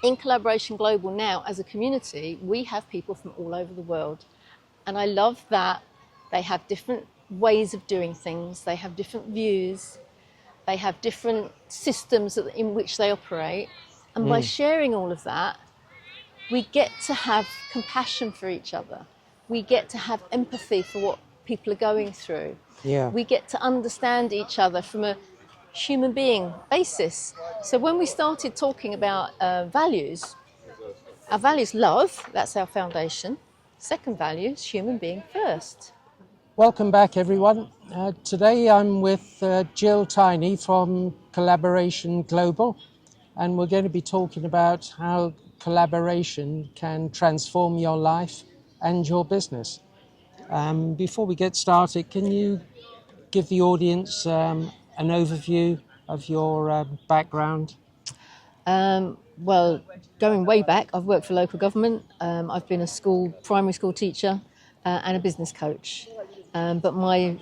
in Collaboration Global now, as a community, we have people from all over the world. And I love that they have different ways of doing things, they have different views, they have different systems in which they operate. And by sharing all of that, we get to have compassion for each other. We get to have empathy for what people are going through. Yeah. We get to understand each other from a human being basis. So when we started talking about values, our values love, that's our foundation. Second value is human being first. Welcome back, everyone. Today I'm with Gill Tiney from Collaboration Global, and we're going to be talking about how collaboration can transform your life and your business. Before we get started, can you give the audience an overview of your background? Well, going way back, I've worked for local government. I've been a primary school teacher and a business coach. But my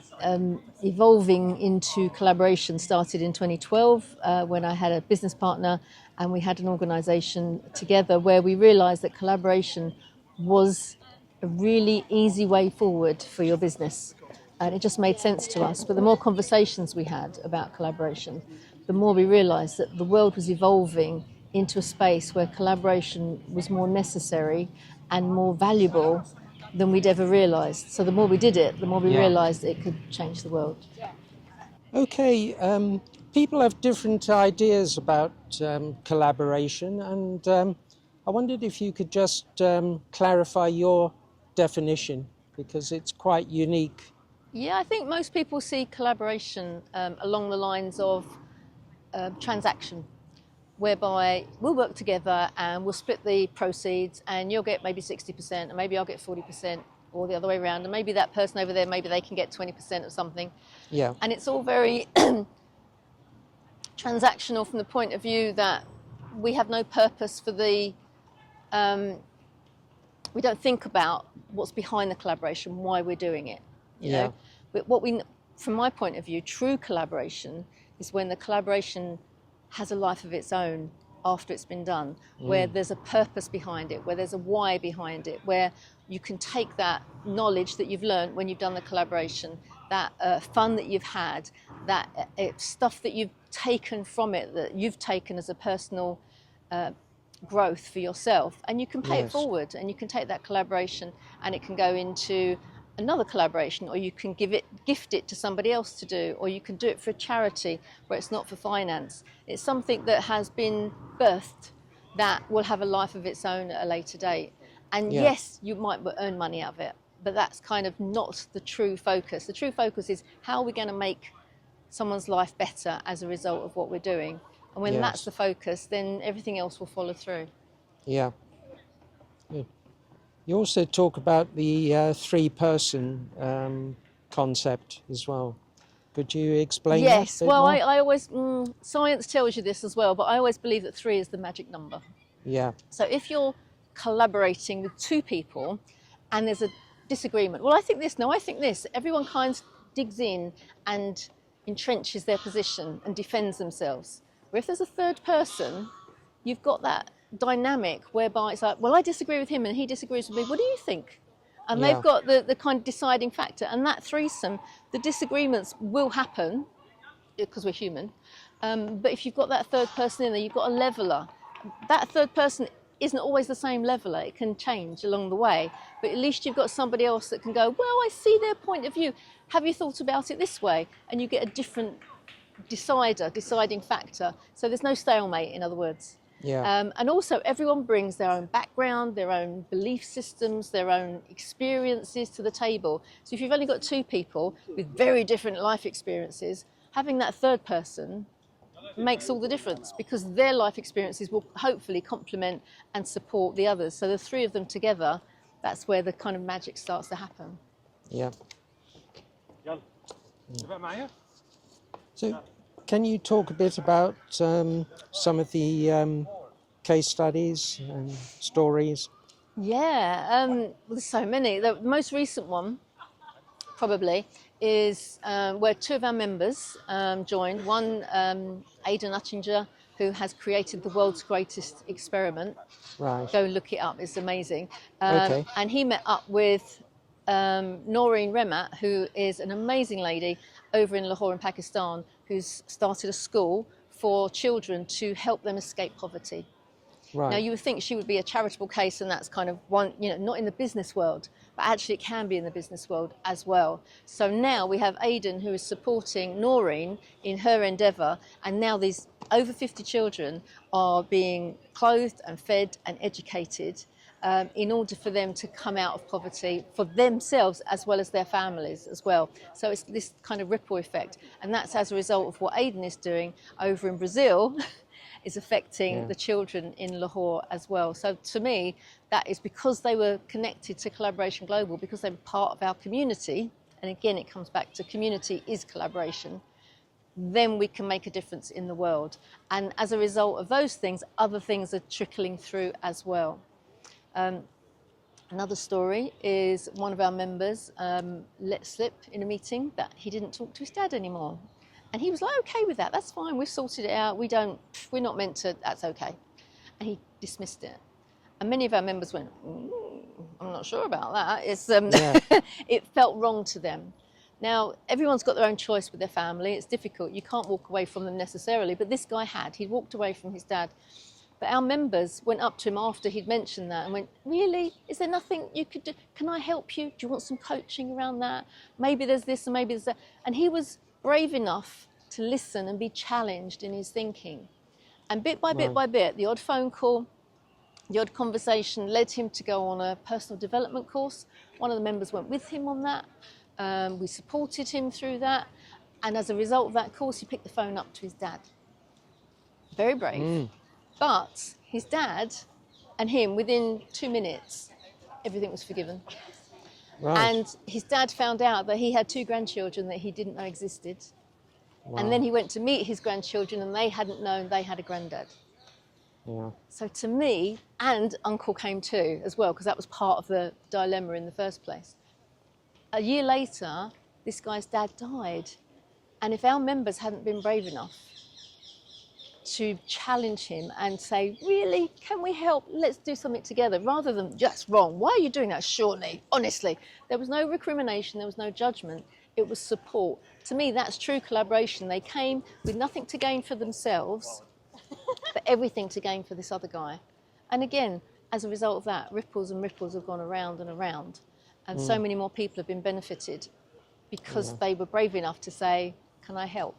evolving into collaboration started in 2012 when I had a business partner and we had an organisation together where we realised that collaboration was a really easy way forward for your business. And it just made sense to us. But the more conversations we had about collaboration, the more we realised that the world was evolving into a space where collaboration was more necessary and more valuable than we'd ever realised. So the more we did it, the more we realised it could change the world. Okay, people have different ideas about collaboration, and I wondered if you could just clarify your definition, because it's quite unique. Yeah, I think most people see collaboration along the lines of transaction, whereby we'll work together and we'll split the proceeds and you'll get maybe 60% and maybe I'll get 40% or the other way around, and maybe that person over there, maybe they can get 20% of something. Yeah. And it's all very transactional from the point of view that we have no purpose for we don't think about what's behind the collaboration, why we're doing it. You know? But from my point of view, true collaboration is when the collaboration has a life of its own after it's been done, where there's a purpose behind it, where there's a why behind it, where you can take that knowledge that you've learned when you've done the collaboration, that fun that you've had, that stuff that you've taken from it, that you've taken as a personal growth for yourself, and you can pay it forward, and you can take that collaboration and it can go into another collaboration, or you can gift it to somebody else to do, or you can do it for a charity where it's not for finance. It's something that has been birthed that will have a life of its own at a later date. And yes, you might earn money out of it, but that's kind of not the true focus. The true focus is how are we going to make someone's life better as a result of what we're doing. And when that's the focus, then everything else will follow through. Yeah. Good. You also talk about the three-person concept as well. Could you explain that a bit well, more? I always, science tells you this as well, but I always believe that 3 is the magic number. Yeah. So if you're collaborating with 2 people and there's a disagreement, well, I think this, no, I think this, everyone kind of digs in and entrenches their position and defends themselves. Where if there's a third person, you've got that dynamic whereby it's like, well, I disagree with him and he disagrees with me. What do you think? And they've got the kind of deciding factor. And that threesome, the disagreements will happen because we're human. But if you've got that third person in there, you've got a leveler. That third person isn't always the same leveler. It can change along the way. But at least you've got somebody else that can go, well, I see their point of view. Have you thought about it this way? And you get a different deciding factor. So there's no stalemate, in other words. Yeah. And also everyone brings their own background, their own belief systems, their own experiences to the table. So if you've only got 2 people with very different life experiences, having that third person makes all the difference, because their life experiences will hopefully complement and support the others. So the 3 of them together, that's where the kind of magic starts to happen. Yeah. So can you talk a bit about some of the case studies and stories? Yeah, well, there's so many. The most recent one probably is where 2 of our members joined. One, Ada Nuttinger, who has created the world's greatest experiment. Right. Go look it up, it's amazing. Okay. And he met up with Noreen Remat, who is an amazing lady over in Lahore in Pakistan, who's started a school for children to help them escape poverty. Right. Now, you would think she would be a charitable case, and that's kind of one, not in the business world, but actually it can be in the business world as well. So now we have Aidan, who is supporting Noreen in her endeavour, and now these over 50 children are being clothed and fed and educated in order for them to come out of poverty for themselves as well as their families as well. So it's this kind of ripple effect, and that's as a result of what Aidan is doing over in Brazil. Is affecting the children in Lahore as well. So to me, that is because they were connected to Collaboration Global, because they were part of our community, and again it comes back to community is collaboration, then we can make a difference in the world. And as a result of those things, other things are trickling through as well. Another story is one of our members let slip in a meeting that he didn't talk to his dad anymore. And he was like, okay with that, that's fine, we've sorted it out, we're not meant to, that's okay. And he dismissed it. And many of our members went, I'm not sure about that. It felt wrong to them. Now, everyone's got their own choice with their family, it's difficult, you can't walk away from them necessarily, but this guy he'd walked away from his dad. But our members went up to him after he'd mentioned that and went, really? Is there nothing you could do? Can I help you? Do you want some coaching around that? Maybe there's this and maybe there's that. And he was brave enough to listen and be challenged in his thinking. And bit by bit by bit, the odd phone call, the odd conversation led him to go on a personal development course. One of the members went with him on that. We supported him through that. And as a result of that course, he picked the phone up to his dad. Very brave. But his dad and him, within 2 minutes, everything was forgiven. Right. And his dad found out that he had 2 grandchildren that he didn't know existed. Wow. And then he went to meet his grandchildren and they hadn't known they had a granddad. Yeah. So to me, and uncle came too as well, because that was part of the dilemma in the first place. A year later, this guy's dad died. And if our members hadn't been brave enough to challenge him and say, really, can we help? Let's do something together, rather than just wrong. Why are you doing that, Shortly? Honestly, there was no recrimination, there was no judgment. It was support. To me, that's true collaboration. They came with nothing to gain for themselves, but everything to gain for this other guy. And again, as a result of that, ripples and ripples have gone around and around. And so many more people have been benefited because they were brave enough to say, can I help?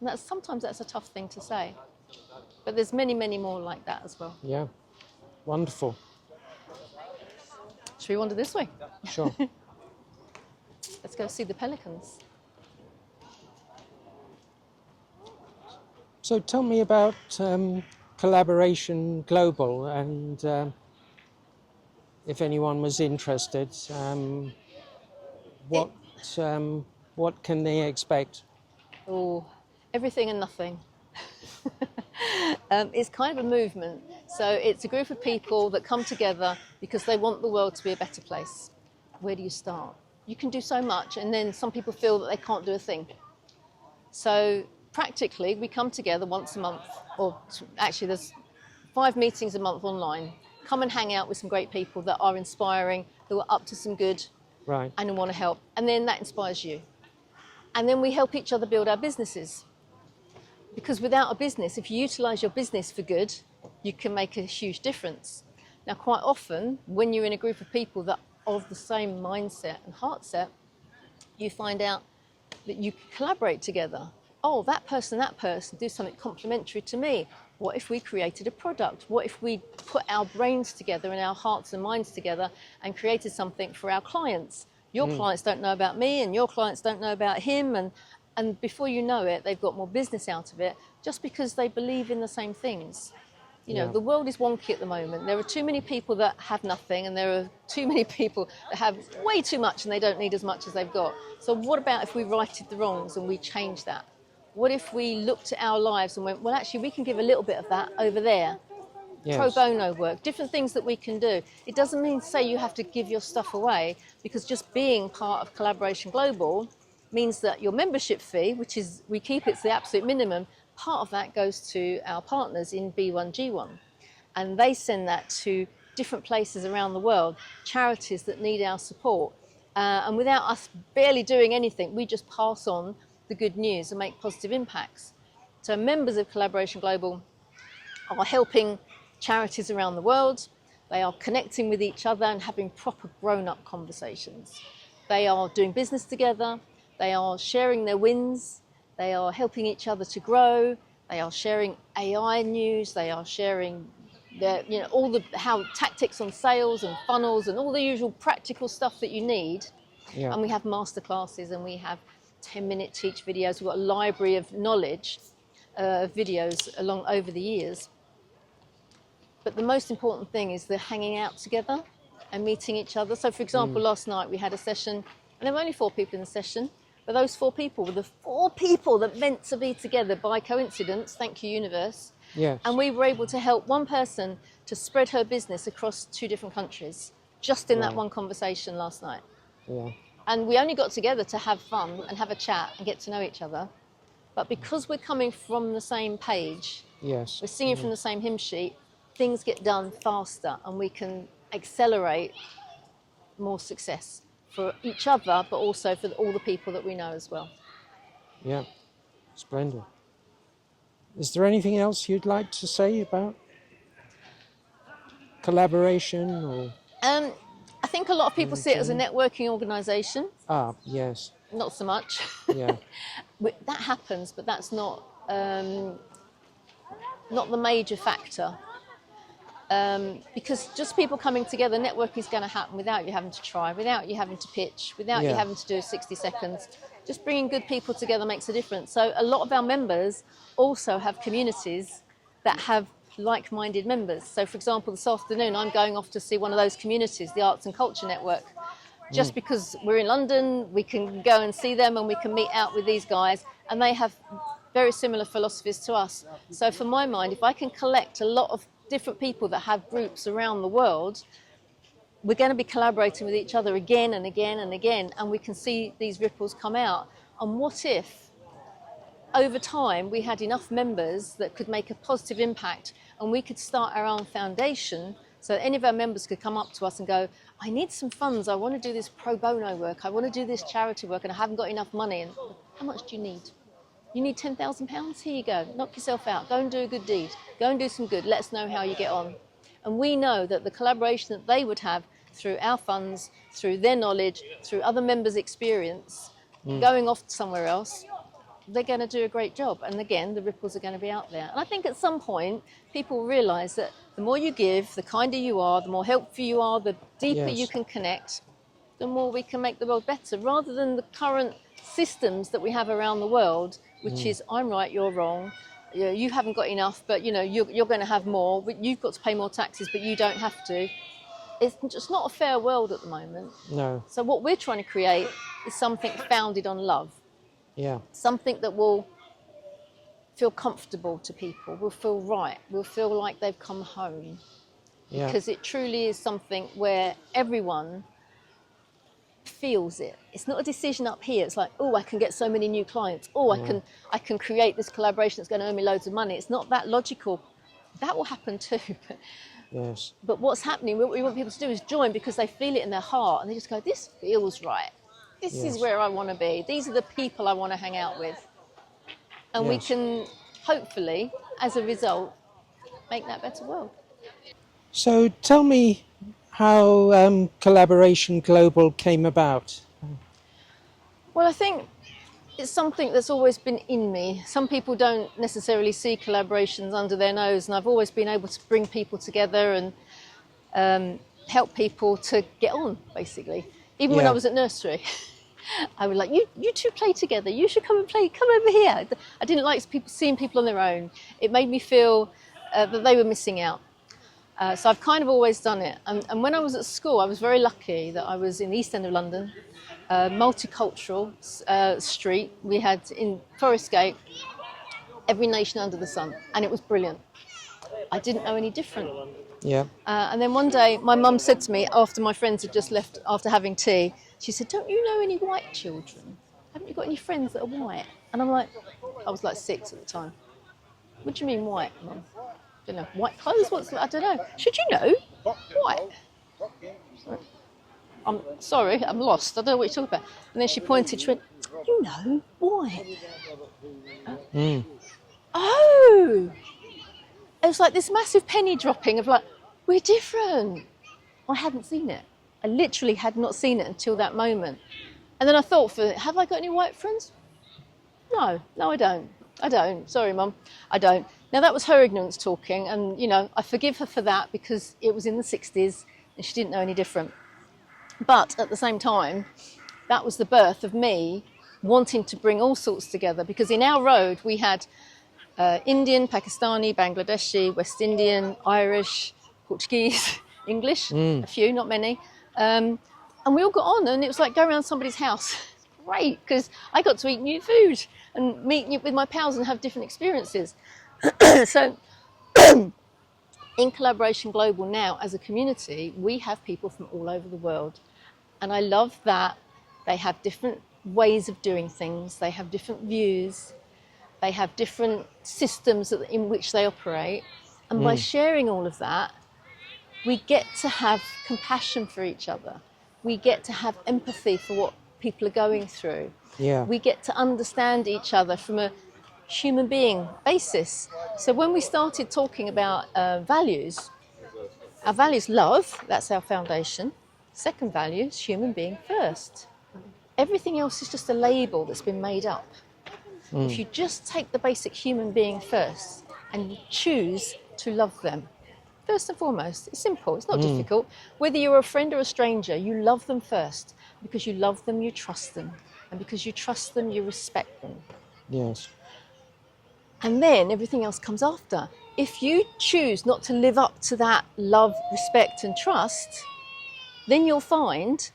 And sometimes that's a tough thing to say. But there's many, many more like that as well. Yeah, wonderful. Should we wander this way? Sure. Let's go see the pelicans. So tell me about Collaboration Global, and if anyone was interested, what can they expect? Oh, everything and nothing. It's kind of a movement. So it's a group of people that come together because they want the world to be a better place. Where do you start? You can do so much, and then some people feel that they can't do a thing. So practically, we come together once a month, or actually there's 5 meetings a month online. Come and hang out with some great people that are inspiring, who are up to some good, right, and who want to help. And then that inspires you. And then we help each other build our businesses. Because without a business, if you utilise your business for good, you can make a huge difference. Now, quite often, when you're in a group of people that are of the same mindset and heart set, you find out that you can collaborate together. Oh, that person do something complementary to me. What if we created a product? What if we put our brains together and our hearts and minds together and created something for our clients? Your clients don't know about me, and your clients don't know about him, and before you know it, they've got more business out of it just because they believe in the same things. You know, the world is wonky at the moment. There are too many people that have nothing, and there are too many people that have way too much and they don't need as much as they've got. So what about if we righted the wrongs and we changed that? What if we looked at our lives and went, well, actually, we can give a little bit of that over there. Yes. Pro bono work, different things that we can do. It doesn't mean to say you have to give your stuff away, because just being part of Collaboration Global means that your membership fee, which is, we keep it to the absolute minimum, part of that goes to our partners in B1G1, and they send that to different places around the world, charities that need our support. And without us barely doing anything, we just pass on the good news and make positive impacts. So members of Collaboration Global are helping charities around the world. They are connecting with each other and having proper grown-up conversations. They are doing business together. They are sharing their wins. They are helping each other to grow. They are sharing AI news. They are sharing their, all the tactics on sales and funnels and all the usual practical stuff that you need. Yeah. And we have masterclasses and we have 10-minute teach videos. We've got a library of knowledge, videos along over the years. But the most important thing is the hanging out together and meeting each other. So, for example, last night we had a session, and there were only 4 people in the session, but those 4 people were the 4 people that meant to be together by coincidence. Thank you, universe. Yes. And we were able to help one person to spread her business across 2 different countries, just in that one conversation last night. Yeah. And we only got together to have fun and have a chat and get to know each other. But because we're coming from the same page, Yes. we're singing from the same hymn sheet, things get done faster and we can accelerate more success for each other, but also for all the people that we know as well. Yeah. Splendid. Is there anything else you'd like to say about collaboration or? I think a lot of people see it as a networking organisation. Ah, yes. Not so much. Yeah. That happens, but that's not the major factor. Because just people coming together, networking is going to happen without you having to try, without you having to pitch, without you having to do 60 seconds. Just bringing good people together makes a difference. So a lot of our members also have communities that have like-minded members. So, for example, this afternoon I'm going off to see one of those communities, the Arts and Culture Network. Just because we're in London, we can go and see them and we can meet out with these guys, and they have very similar philosophies to us. So for my mind, if I can collect a lot of different people that have groups around the world, we're going to be collaborating with each other again and again and again, and we can see these ripples come out. And what if over time we had enough members that could make a positive impact and we could start our own foundation, so any of our members could come up to us and go, I need some funds, I want to do this pro bono work, I want to do this charity work and I haven't got enough money. And how much do you need? You need £10,000? Here you go, knock yourself out, go and do a good deed, go and do some good, let us know how you get on. And we know that the collaboration that they would have through our funds, through their knowledge, through other members' experience, going off somewhere else, they're going to do a great job. And again, the ripples are going to be out there. And I think at some point, people realise that the more you give, the kinder you are, the more helpful you are, the deeper you can connect, the more we can make the world better, rather than the current systems that we have around the world, which is I'm right, you're wrong, you haven't got enough, but you're going to have more, you've got to pay more taxes, but you don't have to. It's just not a fair world at the moment. No. So what we're trying to create is something founded on love. Yeah. Something that will feel comfortable to people, will feel right, will feel like they've come home. Yeah. Because it truly is something where everyone feels it. It's not a decision up here. It's like, oh, I can get so many new clients. Oh, I can create this collaboration that's going to earn me loads of money. It's not that logical. That will happen too. Yes. But what's happening, what we want people to do is join because they feel it in their heart and they just go, this feels right. This is where I want to be. These are the people I want to hang out with. And we can hopefully, as a result, make that better world. So tell me how Collaboration Global came about. Well, I think it's something that's always been in me. Some people don't necessarily see collaborations under their nose, and I've always been able to bring people together and help people to get on, basically. Even when I was at nursery, I was like, you two play together. You should come and play. Come over here. I didn't like seeing people on their own. It made me feel that they were missing out. So I've kind of always done it. And when I was at school, I was very lucky that I was in the East End of London, multicultural street. We had in Forest Gate every nation under the sun, and it was brilliant. I didn't know any different. Yeah. And then one day, my mum said to me, after my friends had just left after having tea, she said, don't you know any white children? Haven't you got any friends that are white? And I'm like, I was like 6 at the time. What do you mean white, Mum? I don't know. White clothes? I don't know. Should you know? White. I'm sorry, I'm lost. I don't know what you're talking about. And then she pointed, she went, you know, white. Oh! It was like this massive penny dropping of like, we're different. I hadn't seen it. I literally had not seen it until that moment. And then I thought, have I got any white friends? No, I don't. Sorry, Mum, I don't. Now, that was her ignorance talking, and, you know, I forgive her for that because it was in the 60s and she didn't know any different. But at the same time, that was the birth of me wanting to bring all sorts together, because in our road we had Indian, Pakistani, Bangladeshi, West Indian, Irish, Portuguese, English, a few, not many. And we all got on, and it was like going around somebody's house. Great, because I got to eat new food and meet with my pals and have different experiences. So in Collaboration Global now, as a community, we have people from all over the world. And I love that they have different ways of doing things, they have different views, they have different systems in which they operate. And by sharing all of that, we get to have compassion for each other. We get to have empathy for what people are going through. Yeah. We get to understand each other from a human being basis. So when we started talking about values, our values, love, that's our foundation. Second value is human being first. Everything else is just a label that's been made up. If you just take the basic human being first and you choose to love them, first and foremost, it's simple, it's not difficult. Whether you're a friend or a stranger, you love them first. Because you love them, you trust them. And because you trust them, you respect them. Yes. And then everything else comes after. If you choose not to live up to that love, respect and trust, then you'll find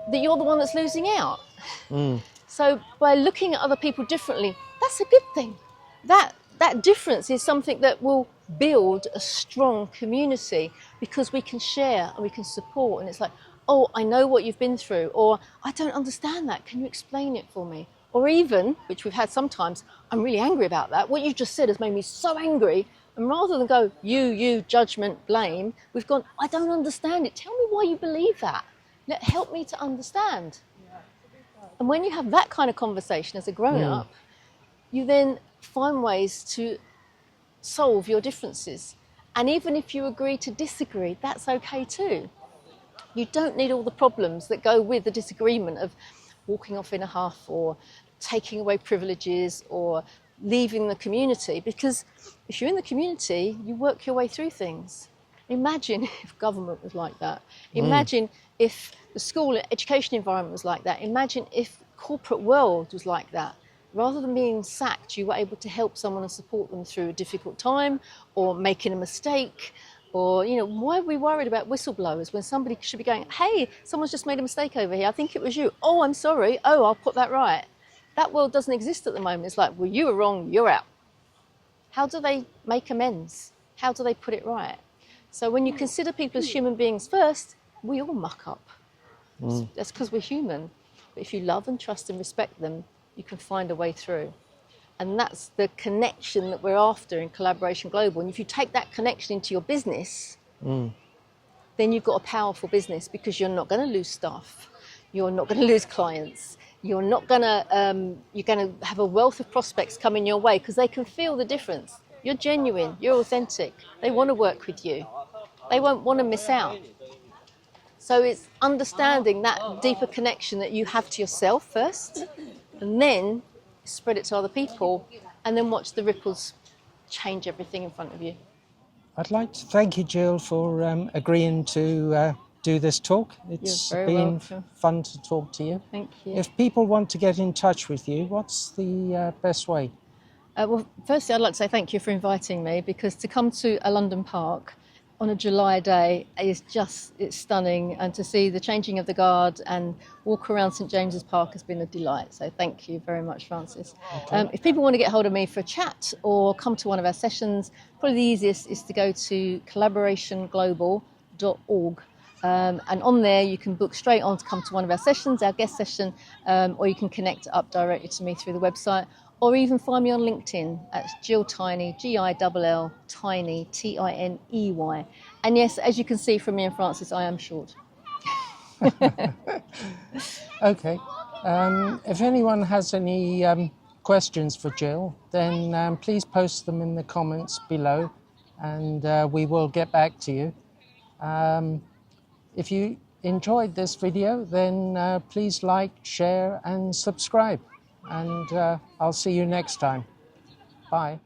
that you're the one that's losing out. So by looking at other people differently, that's a good thing. That difference is something that will build a strong community, because we can share and we can support. And it's like, oh, I know what you've been through, or I don't understand that. Can you explain it for me? Or even, which we've had sometimes, I'm really angry about that. What you just said has made me so angry. And rather than go, you, judgment, blame, we've gone, I don't understand it. Tell me why you believe that. Help me to understand. And when you have that kind of conversation as a grown-up, you then find ways to solve your differences. And even if you agree to disagree, that's okay too. You don't need all the problems that go with the disagreement of walking off in a huff or taking away privileges or leaving the community, because if you're in the community, you work your way through things. Imagine if government was like that. Imagine if the school education environment was like that. Imagine if corporate world was like that. Rather than being sacked, you were able to help someone and support them through a difficult time or making a mistake. Or, you know, why are we worried about whistleblowers when somebody should be going, hey, someone's just made a mistake over here. I think it was you. Oh, I'm sorry. Oh, I'll put that right. That world doesn't exist at the moment. It's like, well, you were wrong, you're out. How do they make amends? How do they put it right? So when you consider people as human beings first, we all muck up. That's because we're human. But if you love and trust and respect them, you can find a way through. And that's the connection that we're after in Collaboration Global. And if you take that connection into your business, then you've got a powerful business, because you're not going to lose staff. You're not going to lose clients. You're going to have a wealth of prospects coming your way, because they can feel the difference. You're genuine, you're authentic. They want to work with you. They won't want to miss out. So it's understanding that deeper connection that you have to yourself first, and then spread it to other people, and then watch the ripples change everything in front of you. I'd like to thank you, Gill, for agreeing to do this talk. It's been fun to talk to you. Thank you. If people want to get in touch with you, what's the best way? Well, firstly, I'd like to say thank you for inviting me, because to come to a London park on a July day is it's stunning, and to see the changing of the guard and walk around St James's Park has been a delight. So thank you very much, Francis. Okay. If people want to get hold of me for a chat or come to one of our sessions, probably the easiest is to go to collaborationglobal.org. And on there you can book straight on to come to one of our sessions, our guest session, or you can connect up directly to me through the website. or even find me on LinkedIn at Gill Tiney, Gill Tiney, Tiney. And yes, as you can see from me and Francis, I am short. Okay. If anyone has any questions for Gill, then please post them in the comments below, and we will get back to you. If you enjoyed this video, then please like, share, and subscribe. And I'll see you next time. Bye.